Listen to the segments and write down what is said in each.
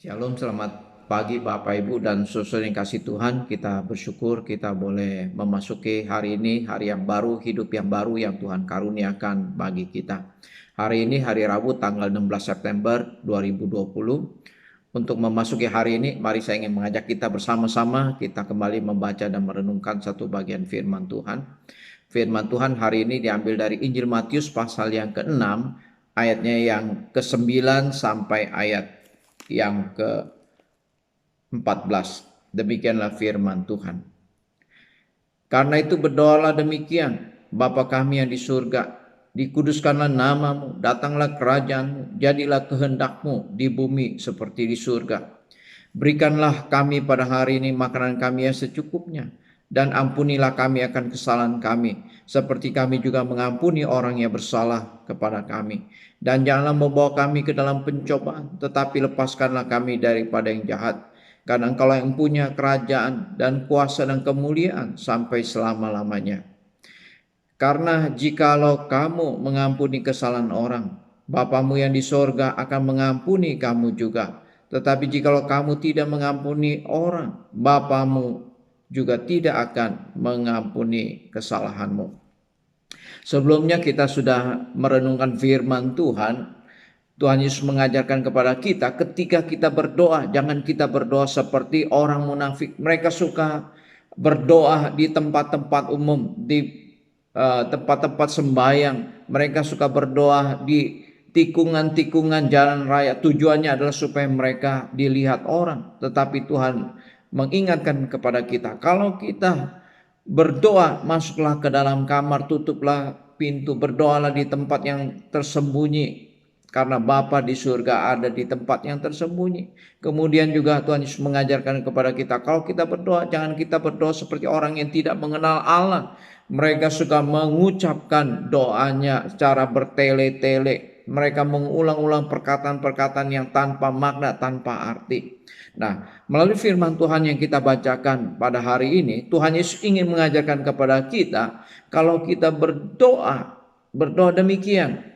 Shalom, selamat pagi Bapak Ibu dan saudara yang kasih Tuhan. Kita bersyukur kita boleh memasuki hari ini, hari yang baru, hidup yang baru yang Tuhan karuniakan bagi kita. Hari ini hari Rabu tanggal 16 September 2020. Untuk memasuki hari ini, mari saya ingin mengajak kita bersama-sama kita kembali membaca dan merenungkan satu bagian firman Tuhan. Firman Tuhan hari ini diambil dari Injil Matius pasal yang ke-6, ayatnya yang ke-9 sampai ayat yang ke-14. Demikianlah firman Tuhan. Karena itu berdoalah demikian, Bapa kami yang di surga, dikuduskanlah namamu, datanglah kerajaanmu, jadilah kehendakmu di bumi seperti di surga. Berikanlah kami pada hari ini makanan kami yang secukupnya, dan ampunilah kami akan kesalahan kami, seperti kami juga mengampuni orang yang bersalah kepada kami. Dan janganlah membawa kami ke dalam pencobaan, tetapi lepaskanlah kami daripada yang jahat. Karena Engkaulah yang punya kerajaan dan kuasa dan kemuliaan sampai selama-lamanya. Karena jikalau kamu mengampuni kesalahan orang, Bapamu yang di sorga akan mengampuni kamu juga. Tetapi jikalau kamu tidak mengampuni orang, Bapamu juga tidak akan mengampuni kesalahanmu. Sebelumnya kita sudah merenungkan firman Tuhan. Tuhan Yesus mengajarkan kepada kita ketika kita berdoa, jangan kita berdoa seperti orang munafik. Mereka suka berdoa di tempat-tempat umum, di tempat-tempat sembahyang. Mereka suka berdoa di tikungan-tikungan jalan raya. Tujuannya adalah supaya mereka dilihat orang. Tetapi Tuhan mengingatkan kepada kita, kalau kita berdoa, masuklah ke dalam kamar, tutuplah pintu, berdoalah di tempat yang tersembunyi. Karena Bapa di surga ada di tempat yang tersembunyi. Kemudian juga Tuhan Yesus mengajarkan kepada kita, kalau kita berdoa, jangan kita berdoa seperti orang yang tidak mengenal Allah. Mereka suka mengucapkan doanya secara bertele-tele. Mereka mengulang-ulang perkataan-perkataan yang tanpa makna, tanpa arti. Nah, melalui firman Tuhan yang kita bacakan pada hari ini, Tuhan Yesus ingin mengajarkan kepada kita, kalau kita berdoa demikian.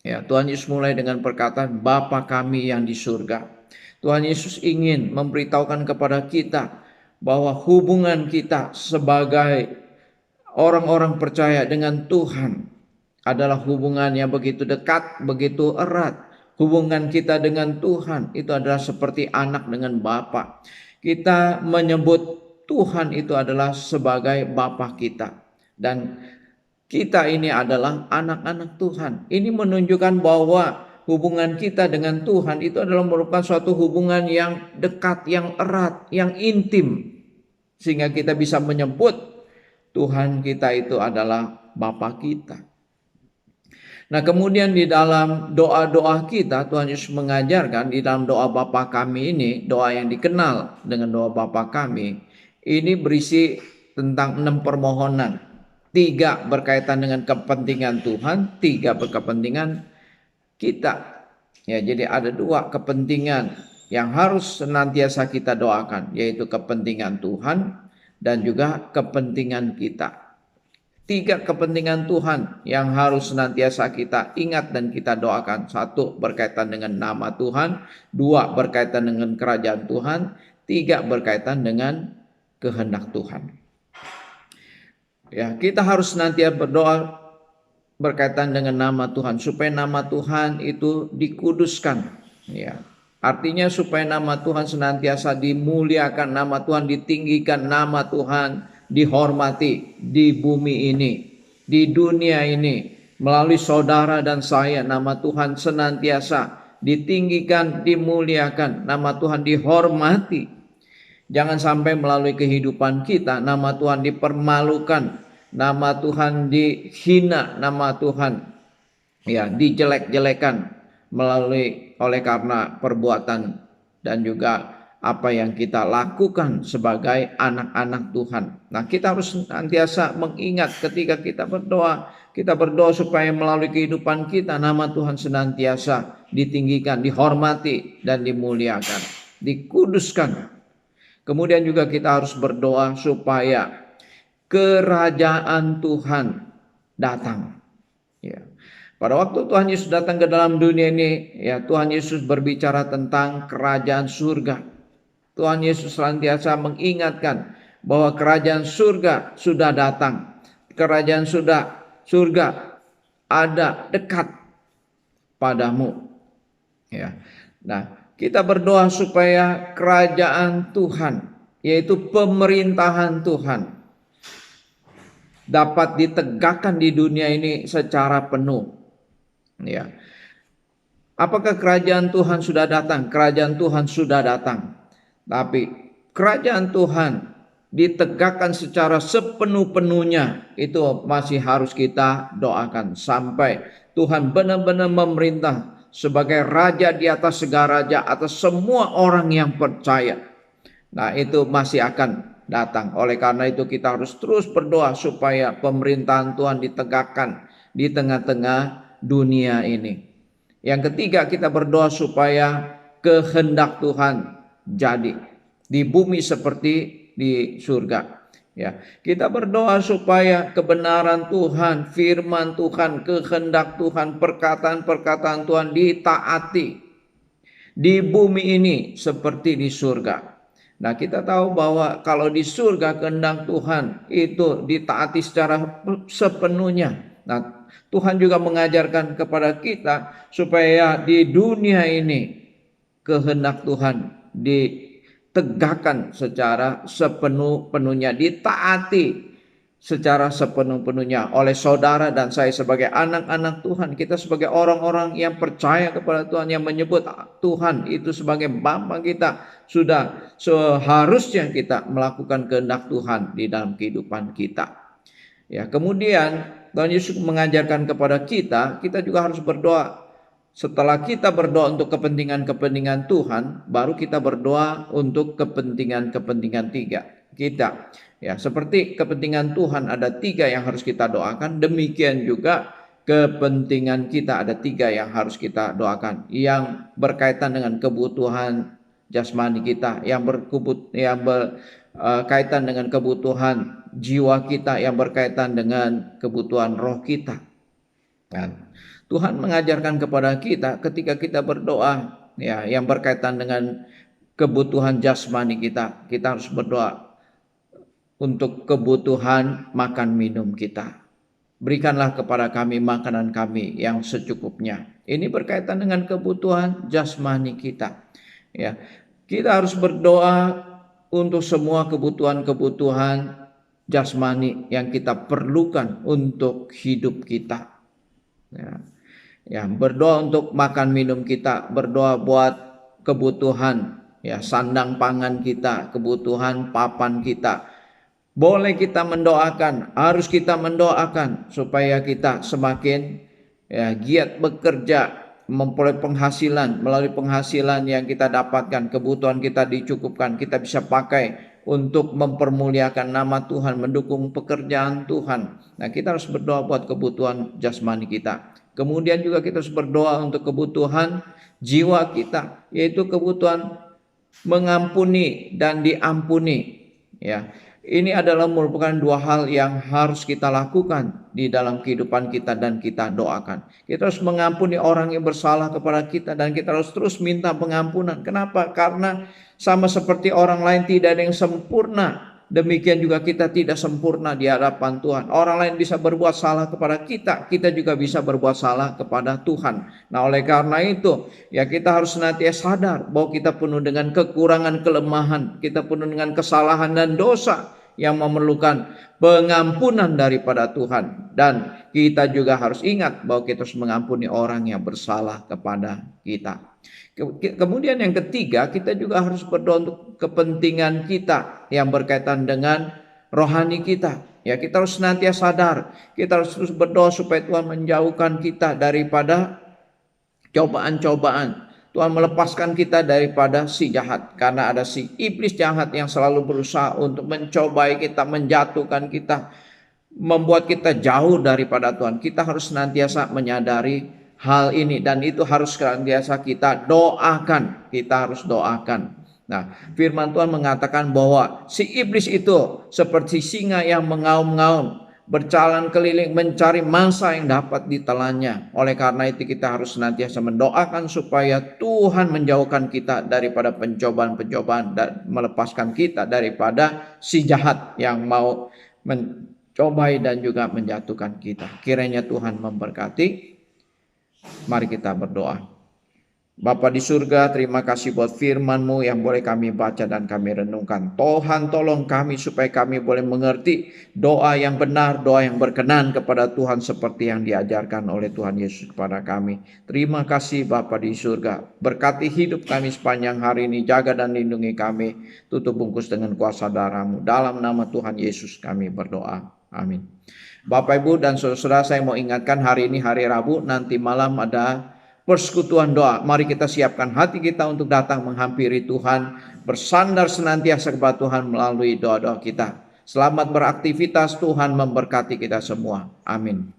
Ya, Tuhan Yesus mulai dengan perkataan Bapa kami yang di surga. Tuhan Yesus ingin memberitahukan kepada kita bahwa hubungan kita sebagai orang-orang percaya dengan Tuhan adalah hubungan yang begitu dekat, begitu erat. Hubungan kita dengan Tuhan itu adalah seperti anak dengan Bapa. Kita menyebut Tuhan itu adalah sebagai Bapa kita. Dan kita ini adalah anak-anak Tuhan. Ini menunjukkan bahwa hubungan kita dengan Tuhan itu adalah merupakan suatu hubungan yang dekat, yang erat, yang intim. Sehingga kita bisa menyebut Tuhan kita itu adalah Bapa kita. Nah, kemudian di dalam doa-doa kita, Tuhan Yesus mengajarkan di dalam doa Bapa kami ini, doa yang dikenal dengan doa Bapa kami, ini berisi tentang 6 permohonan. 3 berkaitan dengan kepentingan Tuhan, 3 berkepentingan kita. Ya, jadi ada 2 kepentingan yang harus senantiasa kita doakan, yaitu kepentingan Tuhan dan juga kepentingan kita. 3 kepentingan Tuhan yang harus senantiasa kita ingat dan kita doakan. 1 berkaitan dengan nama Tuhan, 2 berkaitan dengan kerajaan Tuhan, 3 berkaitan dengan kehendak Tuhan. Ya, kita harus senantiasa berdoa berkaitan dengan nama Tuhan supaya nama Tuhan itu dikuduskan. Ya, artinya supaya nama Tuhan senantiasa dimuliakan, nama Tuhan ditinggikan, nama Tuhan dihormati di bumi ini, di dunia ini, melalui saudara dan saya. Nama Tuhan senantiasa ditinggikan, dimuliakan, nama Tuhan dihormati. Jangan sampai melalui kehidupan kita nama Tuhan dipermalukan, nama Tuhan dihina, nama Tuhan ya dijelek-jelekan oleh karena perbuatan dan juga apa yang kita lakukan sebagai anak-anak Tuhan. Nah, kita harus senantiasa mengingat ketika kita berdoa supaya melalui kehidupan kita nama Tuhan senantiasa ditinggikan, dihormati dan dimuliakan, dikuduskan. Kemudian juga kita harus berdoa supaya kerajaan Tuhan datang. Ya. Pada waktu Tuhan Yesus datang ke dalam dunia ini, ya Tuhan Yesus berbicara tentang kerajaan surga. Tuhan Yesus senantiasa mengingatkan bahwa kerajaan surga sudah datang. Kerajaan surga ada dekat padamu. Ya. Nah, kita berdoa supaya kerajaan Tuhan, yaitu pemerintahan Tuhan, dapat ditegakkan di dunia ini secara penuh. Ya. Apakah kerajaan Tuhan sudah datang? Kerajaan Tuhan sudah datang. Tapi kerajaan Tuhan ditegakkan secara sepenuh-penuhnya, itu masih harus kita doakan sampai Tuhan benar-benar memerintah sebagai raja di atas segala raja atas semua orang yang percaya. Nah, itu masih akan datang. Oleh karena itu kita harus terus berdoa supaya pemerintahan Tuhan ditegakkan di tengah-tengah dunia ini. Yang ketiga, kita berdoa supaya kehendak Tuhan jadi di bumi seperti di surga. Ya, kita berdoa supaya kebenaran Tuhan, firman Tuhan, kehendak Tuhan, perkataan-perkataan Tuhan ditaati di bumi ini seperti di surga. Nah, kita tahu bahwa kalau di surga kehendak Tuhan itu ditaati secara sepenuhnya. Nah, Tuhan juga mengajarkan kepada kita supaya di dunia ini kehendak Tuhan ditegakkan secara sepenuh-penuhnya, ditaati secara sepenuh-penuhnya oleh saudara dan saya sebagai anak-anak Tuhan. Kita sebagai orang-orang yang percaya kepada Tuhan, yang menyebut Tuhan itu sebagai Bapa kita, sudah seharusnya kita melakukan kehendak Tuhan di dalam kehidupan kita. Ya, kemudian Tuhan Yesus mengajarkan kepada kita, kita juga harus berdoa. Setelah kita berdoa untuk kepentingan-kepentingan Tuhan, baru kita berdoa untuk kepentingan-kepentingan kita. Ya, seperti kepentingan Tuhan ada 3 yang harus kita doakan, demikian juga kepentingan kita ada 3 yang harus kita doakan. Yang berkaitan dengan kebutuhan jasmani kita, yang berkaitan dengan kebutuhan jiwa kita, yang berkaitan dengan kebutuhan roh kita. Dan Tuhan mengajarkan kepada kita ketika kita berdoa, ya, yang berkaitan dengan kebutuhan jasmani kita, kita harus berdoa untuk kebutuhan makan minum kita. Berikanlah kepada kami makanan kami yang secukupnya. Ini berkaitan dengan kebutuhan jasmani kita. Ya, kita harus berdoa untuk semua kebutuhan-kebutuhan jasmani yang kita perlukan untuk hidup kita. Ya, berdoa untuk makan minum kita, berdoa buat kebutuhan, ya, sandang pangan kita, kebutuhan papan kita. Boleh kita mendoakan, harus kita mendoakan supaya kita semakin, ya, giat bekerja, memperoleh penghasilan. Melalui penghasilan yang kita dapatkan, kebutuhan kita dicukupkan, kita bisa pakai untuk mempermuliakan nama Tuhan, mendukung pekerjaan Tuhan. Nah, kita harus berdoa buat kebutuhan jasmani kita. Kemudian juga kita harus berdoa untuk kebutuhan jiwa kita, yaitu kebutuhan mengampuni dan diampuni. Ya, ini adalah merupakan 2 hal yang harus kita lakukan di dalam kehidupan kita dan kita doakan. Kita harus mengampuni orang yang bersalah kepada kita dan kita harus terus minta pengampunan. Kenapa? Karena sama seperti orang lain tidak ada yang sempurna, demikian juga kita tidak sempurna di hadapan Tuhan. Orang lain bisa berbuat salah kepada kita, kita juga bisa berbuat salah kepada Tuhan. Nah, oleh karena itu, ya, kita harus senantiasa sadar bahwa kita penuh dengan kekurangan, kelemahan, kita penuh dengan kesalahan dan dosa yang memerlukan pengampunan daripada Tuhan. Dan kita juga harus ingat bahwa kita harus mengampuni orang yang bersalah kepada kita. Kemudian yang ketiga, kita juga harus berdoa untuk kepentingan kita yang berkaitan dengan rohani kita. Ya, kita harus senantiasa sadar, kita harus terus berdoa supaya Tuhan menjauhkan kita daripada cobaan-cobaan. Tuhan melepaskan kita daripada si jahat, karena ada si iblis jahat yang selalu berusaha untuk mencobai kita, menjatuhkan kita, membuat kita jauh daripada Tuhan. Kita harus senantiasa menyadari hal ini dan itu harus senantiasa kita doakan. Kita harus doakan. Nah, firman Tuhan mengatakan bahwa si iblis itu seperti singa yang mengaum-ngaum berjalan keliling mencari mangsa yang dapat ditelannya. Oleh karena itu kita harus senantiasa mendoakan supaya Tuhan menjauhkan kita daripada pencobaan-pencobaan dan melepaskan kita daripada si jahat yang mau mencobai dan juga menjatuhkan kita. Kiranya Tuhan memberkati. Mari kita berdoa. Bapa di surga, terima kasih buat firman-Mu yang boleh kami baca dan kami renungkan. Tuhan tolong kami supaya kami boleh mengerti doa yang benar, doa yang berkenan kepada Tuhan seperti yang diajarkan oleh Tuhan Yesus kepada kami. Terima kasih Bapa di surga. Berkati hidup kami sepanjang hari ini, jaga dan lindungi kami. Tutup bungkus dengan kuasa darah-Mu. Dalam nama Tuhan Yesus kami berdoa. Amin. Bapak, Ibu, dan saudara-saudara, saya mau ingatkan hari ini hari Rabu, nanti malam ada persekutuan doa. Mari kita siapkan hati kita untuk datang menghampiri Tuhan, bersandar senantiasa kepada Tuhan melalui doa-doa kita. Selamat beraktivitas, Tuhan memberkati kita semua. Amin.